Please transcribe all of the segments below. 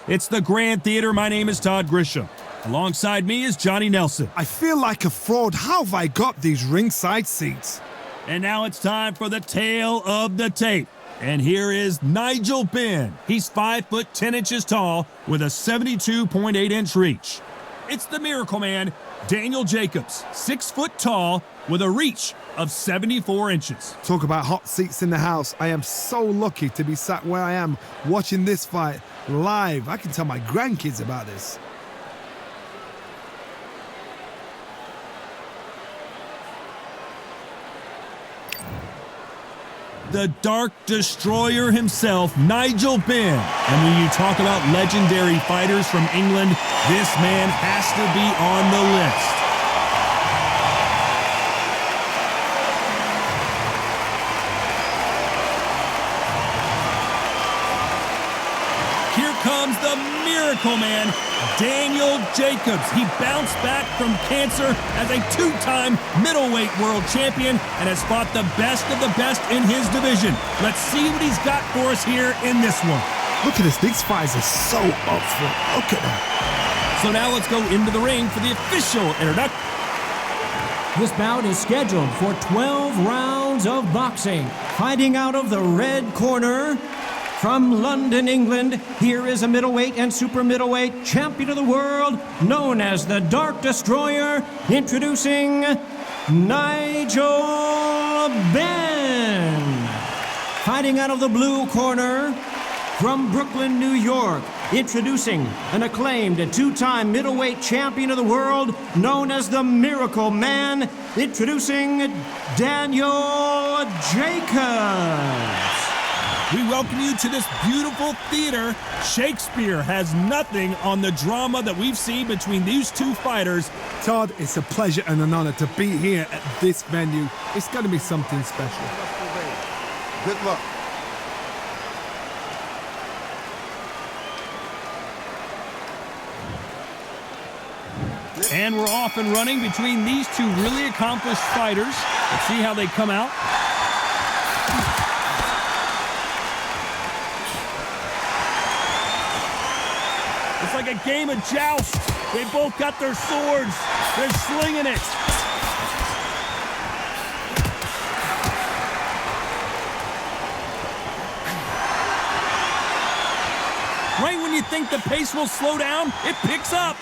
It's the Grand Theater. My name is Todd Grisham. Alongside me is Johnny Nelson. I feel like a fraud. How have I got these ringside seats? And now it's time for the tale of the tape. And here is Nigel Benn. He's 5 foot 10 inches tall with a 72.8-inch reach. It's the Miracle Man, Daniel Jacobs, 6 foot tall with a reach of 74 inches. Talk about hot seats in the house. I am so lucky to be sat where I am watching this fight live. I can tell my grandkids about this. The Dark Destroyer himself, Nigel Benn. And when you talk about legendary fighters from England, this man has to be on the list. Here comes the Miracle Man, Daniel Jacobs. He bounced back from cancer as a two-time middleweight world champion and has fought the best of the best in his division. Let's see what he's got for us here in this one. Look at this. These fights are so up front. Look at that. So now let's go into the ring for the official introduction. This bout is scheduled for 12 rounds of boxing. Fighting out of the red corner, from London, England, here is a middleweight and super middleweight champion of the world, known as the Dark Destroyer, introducing Nigel Benn. Fighting out of the blue corner, from Brooklyn, New York, introducing an acclaimed two-time middleweight champion of the world, known as the Miracle Man, introducing Daniel Jacobs. We welcome you to this beautiful theater. Shakespeare has nothing on the drama that we've seen between these two fighters. Todd, it's a pleasure and an honor to be here at this venue. It's going to be something special. Good luck. And we're off and running between these two really accomplished fighters. Let's see how they come out. It's like a game of joust. They both got their swords. They're slinging it. Right when you think the pace will slow down, it picks up.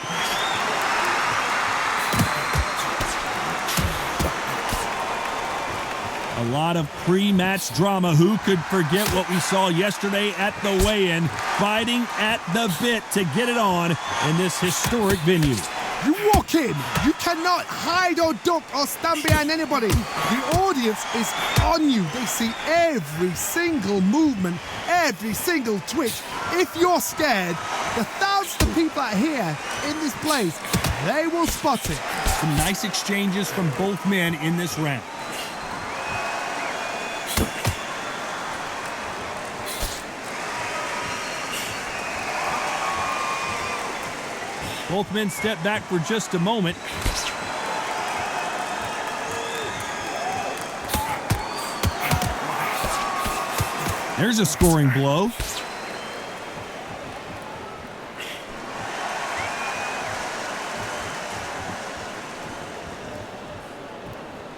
A lot of pre-match drama. Who could forget what we saw yesterday at the weigh-in, fighting at the bit to get it on in this historic venue. You walk in, you cannot hide or duck or stand behind anybody. The audience is on you. They see every single movement, every single twitch. If you're scared, the thousands of people out here in this place, they will spot it. Some nice exchanges from both men in this round. Both men step back for just a moment. There's a scoring blow.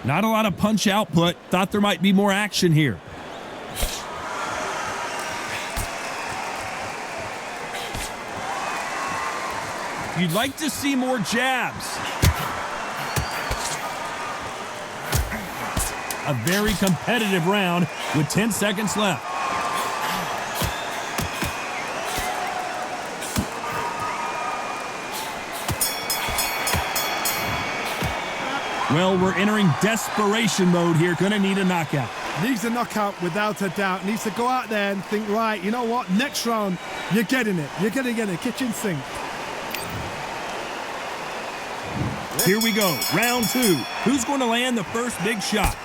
Not a lot of punch output. Thought there might be more action here. You'd like to see more jabs. A very competitive round with 10 seconds left. Well, we're entering desperation mode here. Gonna need a knockout. Needs a knockout without a doubt. Needs to go out there and think, right, you know what? Next round, you're getting it. You're going to get a kitchen sink. Here we go, round two. Who's going to land the first big shot?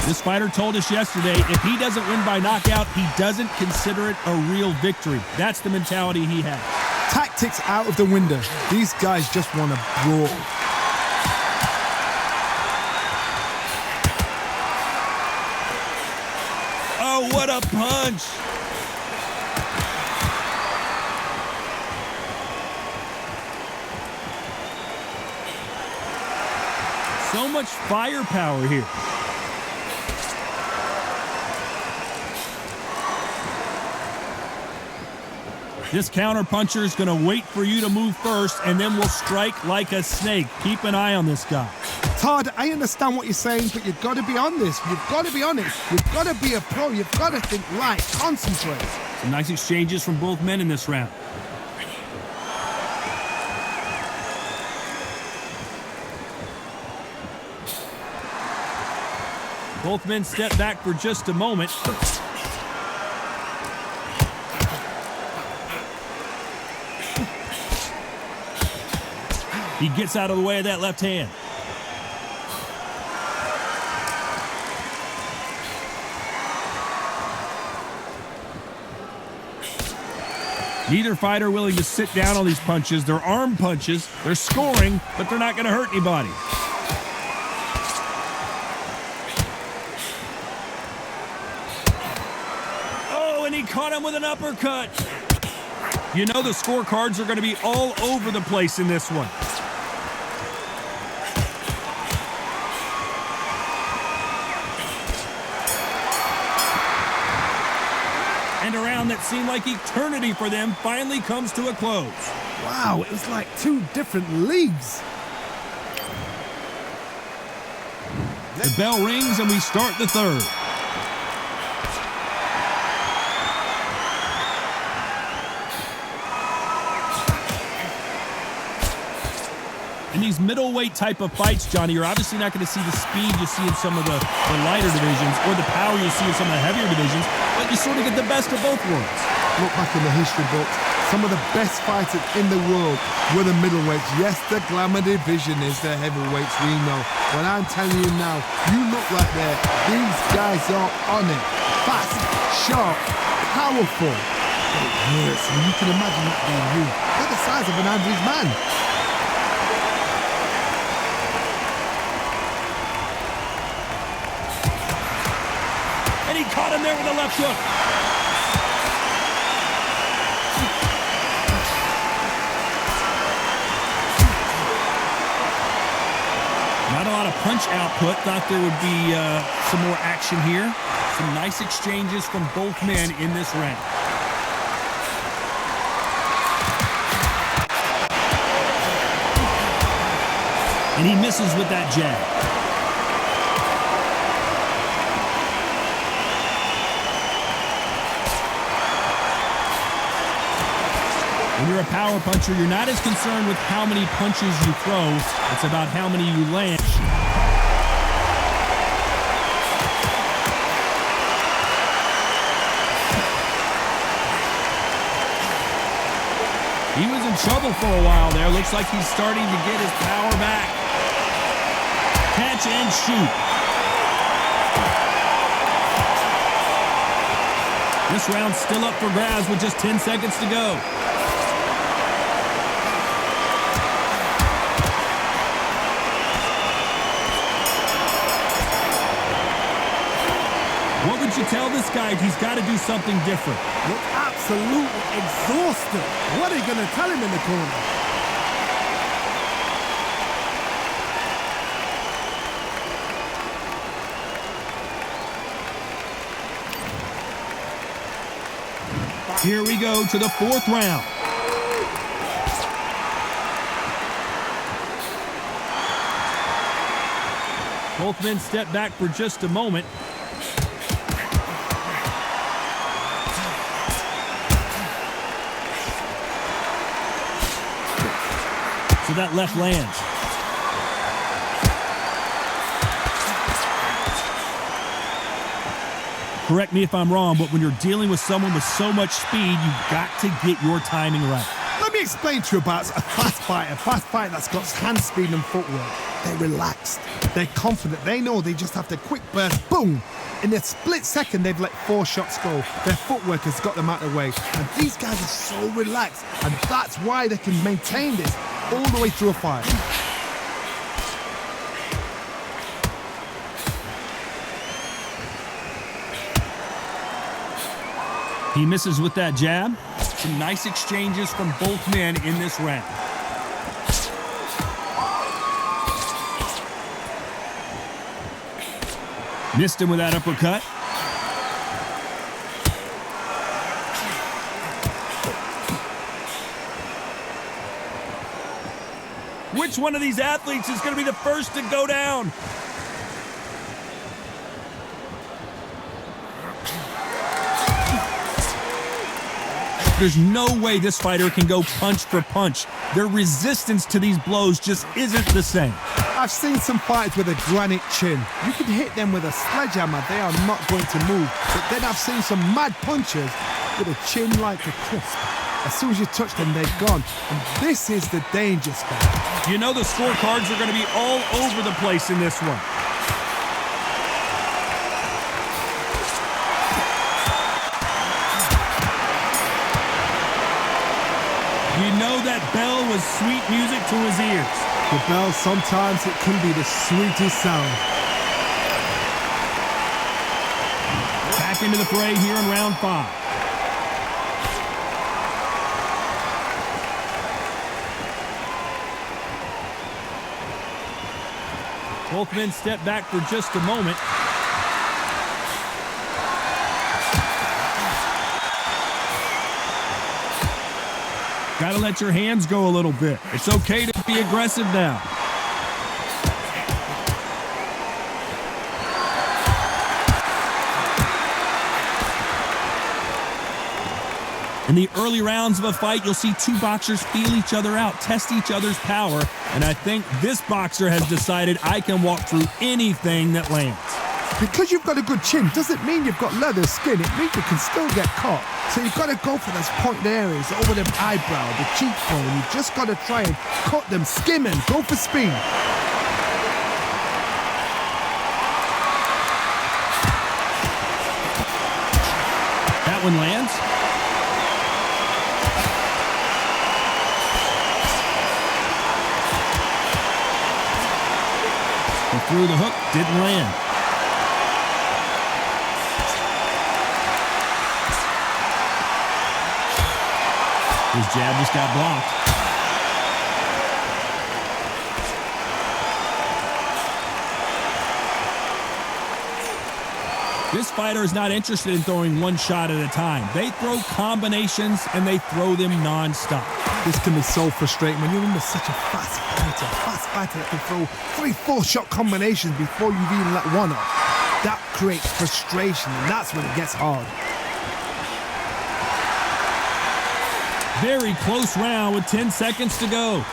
This fighter told us yesterday, if he doesn't win by knockout, he doesn't consider it a real victory. That's the mentality he has. Tactics out of the window. These guys just want to brawl. Oh, what a punch! So much firepower here. This counterpuncher is going to wait for you to move first, and then will strike like a snake. Keep an eye on this guy. Todd, I understand what you're saying, but you've got to be on this. You've got to be on it. You've got to be a pro. You've got to think right. Concentrate. Some nice exchanges from both men in this round. Both men step back for just a moment. He gets out of the way of that left hand. Neither fighter willing to sit down on these punches. They're arm punches. They're scoring, but they're not going to hurt anybody. Oh, and he caught him with an uppercut. You know the scorecards are going to be all over the place in this one. And a round that seemed like eternity for them finally comes to a close. Wow, it was like two different leagues. The bell rings and we start the third. In these middleweight type of fights, Johnny, you're obviously not going to see the speed you see in some of the lighter divisions or the power you see in some of the heavier divisions, but you sort of get the best of both worlds. Look back in the history books. Some of the best fighters in the world were the middleweights. Yes, the glamour division is the heavyweights, we know. But I'm telling you now, you look right there. These guys are on it. Fast, sharp, powerful. It hurts, and you can imagine that being you. They're the size of an average man. And he caught him there with a left hook. Not a lot of punch output. Thought there would be some more action here. Some nice exchanges from both men in this round. And he misses with that jab. When you're a power puncher, you're not as concerned with how many punches you throw. It's about how many you land. He was in trouble for a while there. Looks like he's starting to get his power back. Catch and shoot. This round's still up for grabs with just 10 seconds to go. What would you tell this guy? He's got to do something different. Look absolutely exhausted. What are you going to tell him in the corner? Here we go to the fourth round. Both men step back for just a moment. So that left lands. Correct me if I'm wrong, but when you're dealing with someone with so much speed, you've got to get your timing right. Let me explain to you about a fast fighter that's got hand speed and footwork. They're relaxed. They're confident. They know they just have to quick burst, boom. In a split second, they've let 4 shots go. Their footwork has got them out of the way. And these guys are so relaxed. And that's why they can maintain this all the way through a fight. He misses with that jab. Some nice exchanges from both men in this round. Missed him with that uppercut. Which one of these athletes is going to be the first to go down? There's no way this fighter can go punch for punch. Their resistance to these blows just isn't the same. I've seen some fighters with a granite chin. You can hit them with a sledgehammer, they are not going to move. But then I've seen some mad punchers with a chin like a crisp. As soon as you touch them, they're gone. And this is the danger spot. You know the scorecards are going to be all over the place in this one. You know that bell was sweet music to his ears. The bell, sometimes it can be the sweetest sound. Back into the fray here in round 5. Both men step back for just a moment. Gotta let your hands go a little bit. It's okay to be aggressive now. In the early rounds of a fight, you'll see two boxers feel each other out, test each other's power, and I think this boxer has decided I can walk through anything that lands. Because you've got a good chin doesn't mean you've got leather skin. It means you can still get caught. So you've got to go for those pointed areas, over the eyebrow, the cheekbone. You've just got to try and cut them, skim and go for speed. That one lands. He threw the hook, didn't land. His jab just got blocked. This fighter is not interested in throwing one shot at a time. They throw combinations and they throw them non-stop. This can be so frustrating when you're under such a fast fighter that can throw 3-4 shot combinations before you've even let one off. That creates frustration, and that's when it gets hard. Very close round with 10 seconds to go.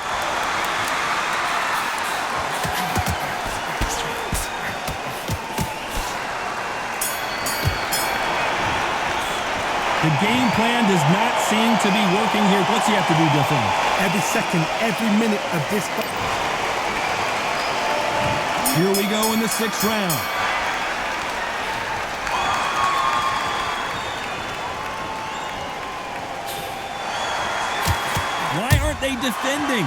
The game plan does not seem to be working here. What's he have to do differently? Every second, every minute of this fight. Here we go in the 6th round. Why aren't they defending?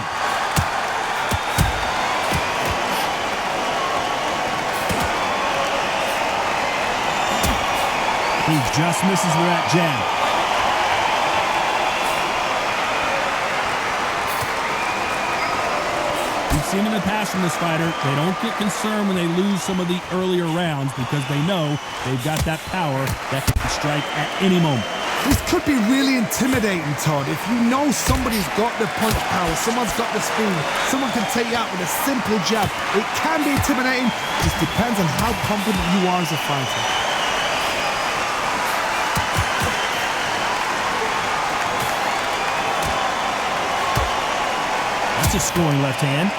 He just misses with that jab. We've seen in the past from this fighter, they don't get concerned when they lose some of the earlier rounds because they know they've got that power that can strike at any moment. This could be really intimidating, Todd. If you know somebody's got the punch power, someone's got the speed, someone can take you out with a simple jab, it can be intimidating. It just depends on how confident you are as a fighter. That's a scoring left hand.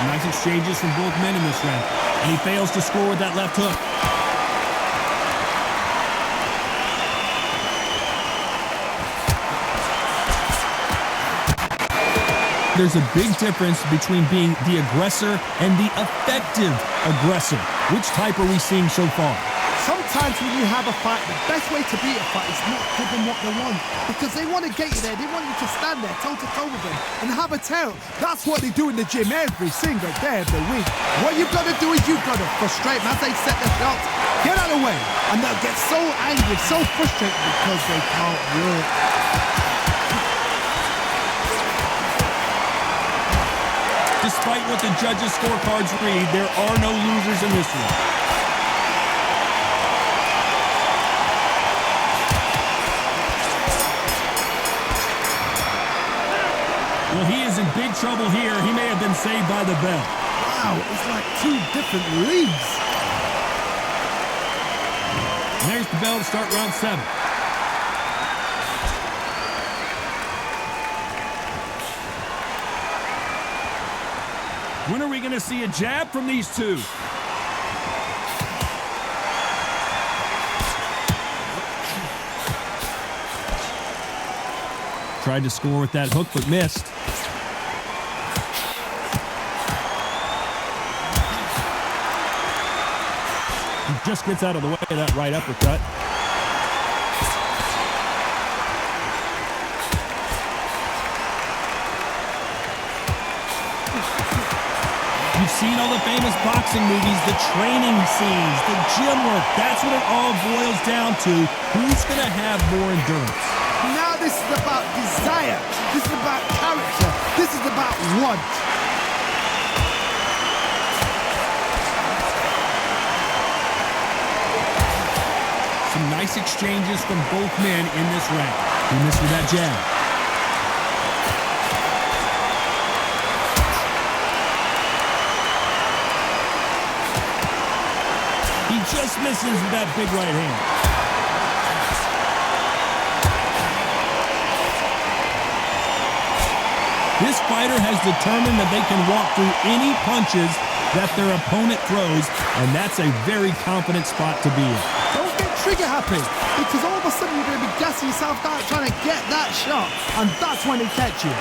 Nice exchanges from both men in this round. And he fails to score with that left hook. There's a big difference between being the aggressor and the effective aggressor. Which type are we seeing so far? Sometimes when you have a fight, the best way to beat a fight is not give them what they want. Because they want to get you there. They want you to stand there toe-to-toe with them and have a tell. That's what they do in the gym every single day of the week. What you've got to do is you've got to frustrate them as they set their shots. Get out of the way. And they'll get so angry, so frustrated because they can't work. Despite what the judges' scorecards read, there are no losers in this one. Well, he is in big trouble here. He may have been saved by the bell. Wow, it's like two different leagues. And there's the bell to start round 7. When are we going to see a jab from these two? Tried to score with that hook, but missed. He just gets out of the way of that right uppercut. You've seen all the famous boxing movies, the training scenes, the gym work. That's what it all boils down to. Who's going to have more endurance? Now this is about desire. This is about character. This is about want. Some nice exchanges from both men in this round. He missed with that jab. He just misses with that big right hand. This fighter has determined that they can walk through any punches that their opponent throws, and that's a very confident spot to be in. Don't get trigger happy, because all of a sudden you're going to be gassing yourself out trying to get that shot, and that's when they catch you.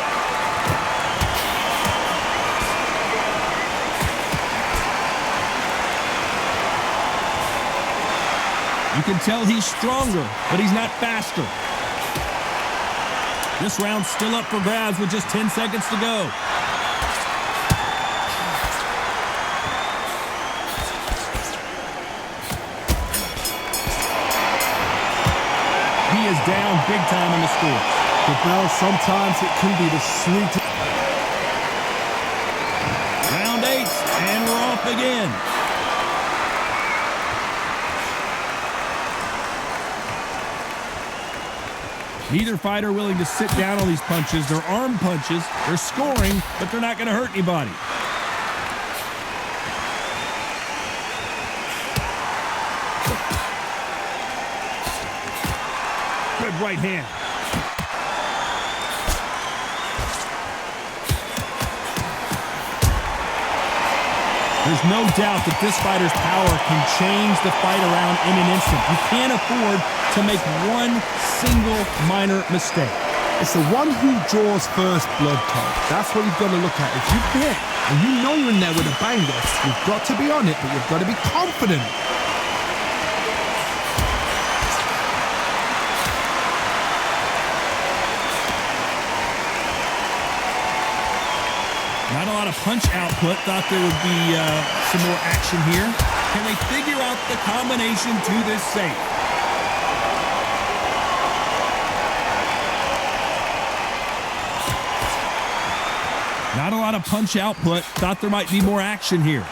You can tell he's stronger, but he's not faster. This round's still up for grabs with just 10 seconds to go. He is down big time in the score. The bell, sometimes it can be the sweetest. Round 8, and we're off again. Neither fighter willing to sit down on these punches. They're arm punches. They're scoring, but they're not going to hurt anybody. Good right hand. There's no doubt that this fighter's power can change the fight around in an instant. You can't afford to make one single minor mistake. It's the one who draws first blood, Tom. That's what you've got to look at. If you hit and you know you're in there with a banger, you've got to be on it, but you've got to be confident. Not a lot of punch output. Thought there would be some more action here. Can they figure out the combination to this safe? Not a lot of punch output. Thought there might be more action here.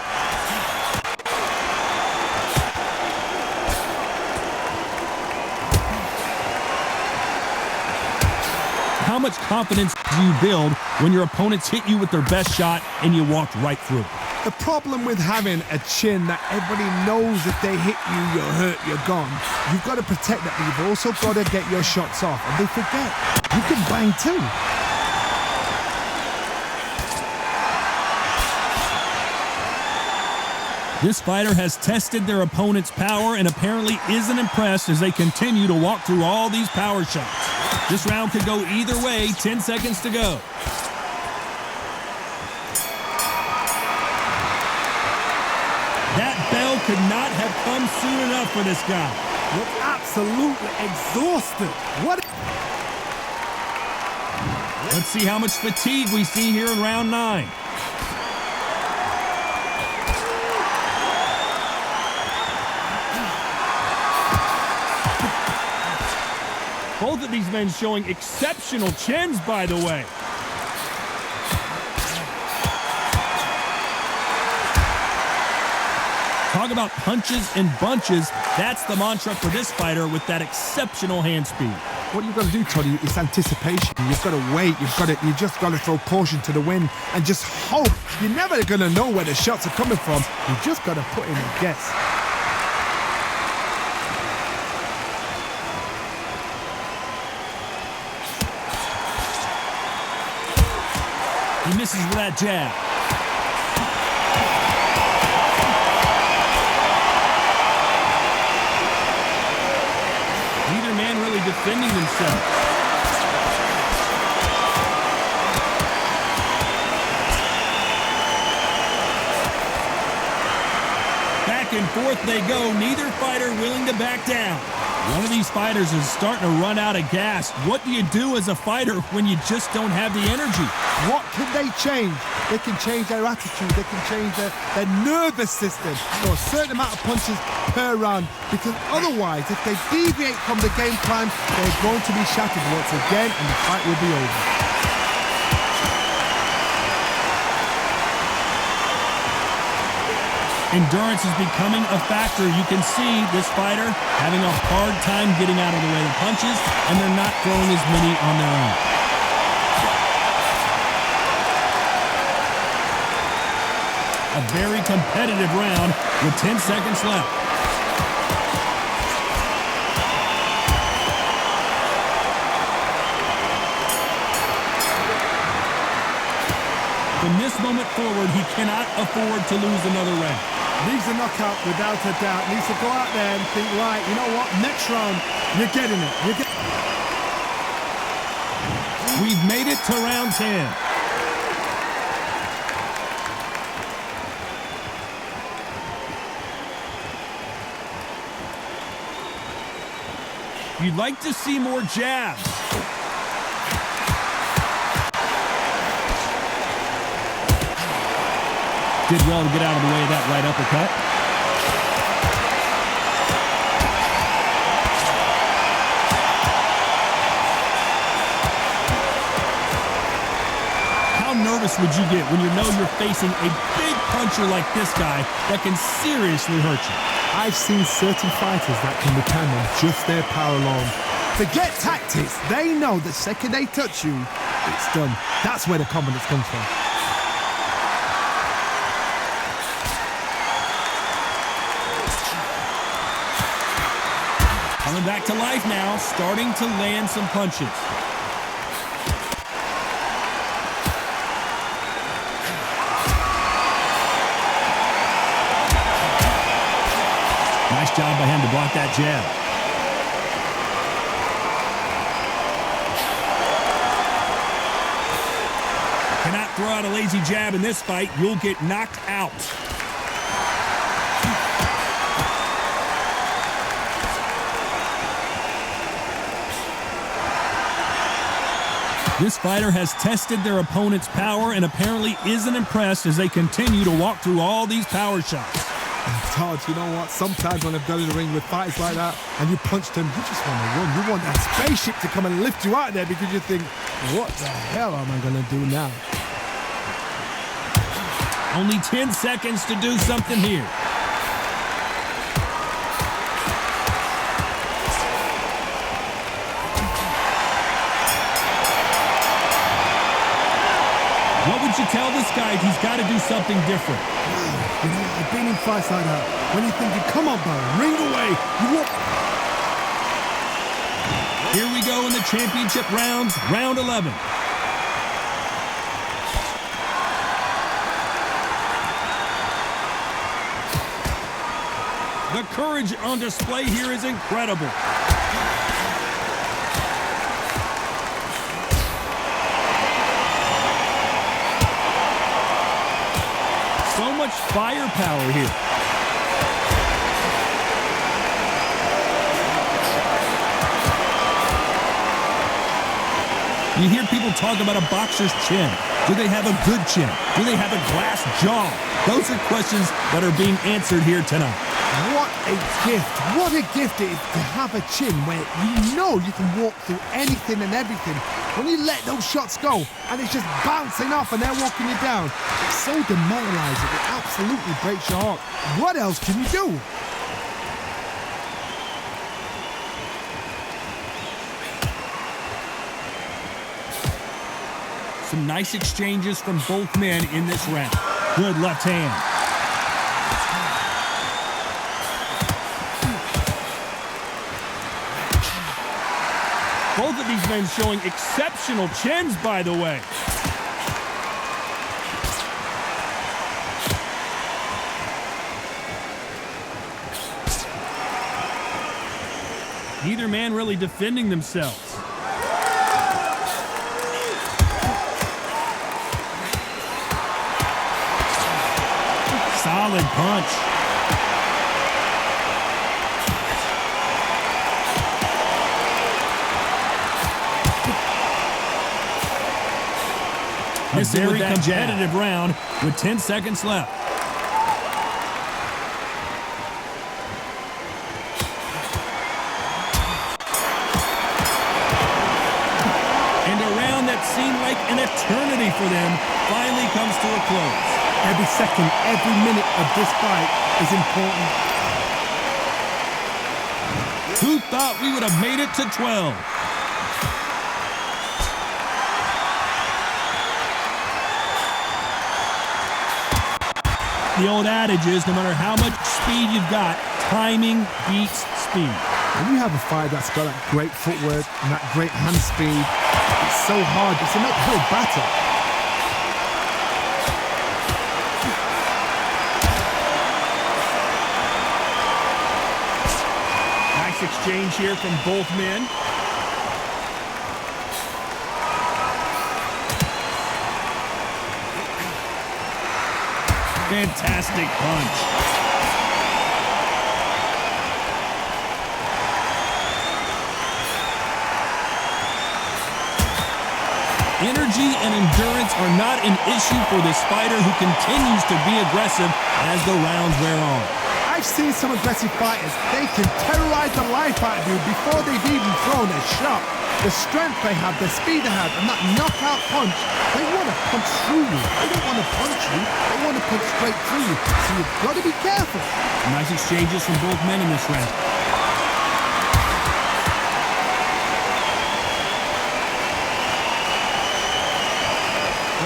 How much confidence do you build when your opponents hit you with their best shot and you walked right through? The problem with having a chin that everybody knows if they hit you, you're hurt, you're gone. You've got to protect that, but you've also got to get your shots off. And they forget, you can bang too. This fighter has tested their opponent's power and apparently isn't impressed as they continue to walk through all these power shots. This round could go either way. 10 seconds to go. That bell could not have come soon enough for this guy. Look absolutely exhausted. What? Let's see how much fatigue we see here in round 9. Both of these men showing exceptional chins, by the way. Talk about punches and bunches. That's the mantra for this fighter with that exceptional hand speed. What you've got to do, Toddy, is anticipation. You've got to wait. You just got to throw caution to the wind and just hope. You're never going to know where the shots are coming from. You just got to put in a guess. He misses with that jab. Neither man really defending themselves. Back and forth they go, neither fighter willing to back down. One of these fighters is starting to run out of gas. What do you do as a fighter when you just don't have the energy? What can they change? They can change their attitude. They can change their nervous system. So a certain amount of punches per round. Because otherwise, if they deviate from the game plan, they're going to be shattered once again and the fight will be over. Endurance is becoming a factor. You can see this fighter having a hard time getting out of the way of punches, and they're not throwing as many on their own. A very competitive round with 10 seconds left. From this moment forward, he cannot afford to lose another round. Needs a knockout without a doubt. Needs to go out there and think, right, you know what? Next round, you're getting it. We've made it to round 10. You'd like to see more jabs. Did well to get out of the way of that right uppercut. How nervous would you get when you know you're facing a big puncher like this guy that can seriously hurt you? I've seen certain fighters that can depend on just their power alone. Forget tactics. They know the second they touch you, it's done. That's where the confidence comes from. Coming back to life now, starting to land some punches. Nice job by him to block that jab. Cannot throw out a lazy jab in this fight. You'll get knocked out. This fighter has tested their opponent's power and apparently isn't impressed as they continue to walk through all these power shots. Todd, you know what? Sometimes when I've done in the ring with fighters like that and you punch them, you just want to run. You want that spaceship to come and lift you out there because you think, what the hell am I going to do now? Only 10 seconds to do something here. What would you tell this guy if he's got to do something different? You know, I've been in fights like that. When you're thinking, come on, bro, ring away. Here we go in the championship rounds, round 11. The courage on display here is incredible. So much firepower here. You hear people talk about a boxer's chin. Do they have a good chin? Do they have a glass jaw? Those are questions that are being answered here tonight. What a gift. What a gift it is to have a chin where you know you can walk through anything and everything. When you let those shots go and it's just bouncing off and they're walking you down, it's so demoralizing. It absolutely breaks your heart. What else can you do? Some nice exchanges from both men in this round. Good left hand. Both of these men showing exceptional chins, by the way. Neither man really defending themselves. Solid punch. A very competitive round with 10 seconds left. And a round that seemed like an eternity for them finally comes to a close. Every second, every minute of this fight is important. Who thought we would have made it to 12? The old adage is, no matter how much speed you've got, timing beats speed. When you have a fight that's got that great footwork and that great hand speed, it's so hard. It's an uphill battle. Nice exchange here from both men. Fantastic punch. Energy and endurance are not an issue for this fighter who continues to be aggressive as the rounds wear on. I've seen some aggressive fighters. They can terrorize the life out of you before they've even thrown a shot. The strength they have, the speed they have, and that knockout punch, they want to punch through you. They don't want to punch you. They want to punch straight through you. So you've got to be careful. Nice exchanges from both men in this round.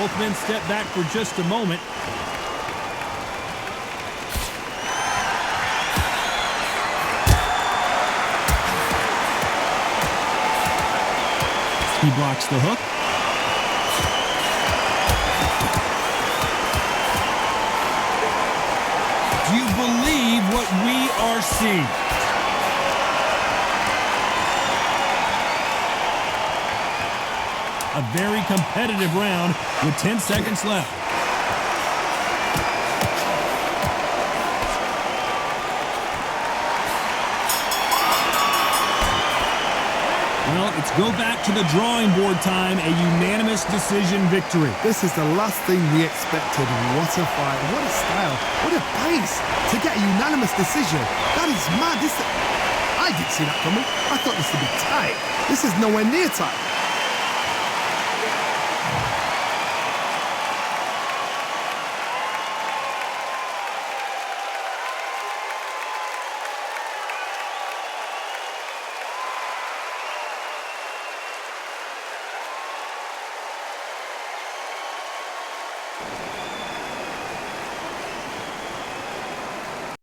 Both men step back for just a moment. He blocks the hook. Do you believe what we are seeing? A very competitive round with 10 seconds left. Well, it's go back to the drawing board time, a unanimous decision victory. This is the last thing we expected. What a fight, what a style, what a pace to get a unanimous decision. That is mad. I didn't see that coming. I thought this would be tight. This is nowhere near tight.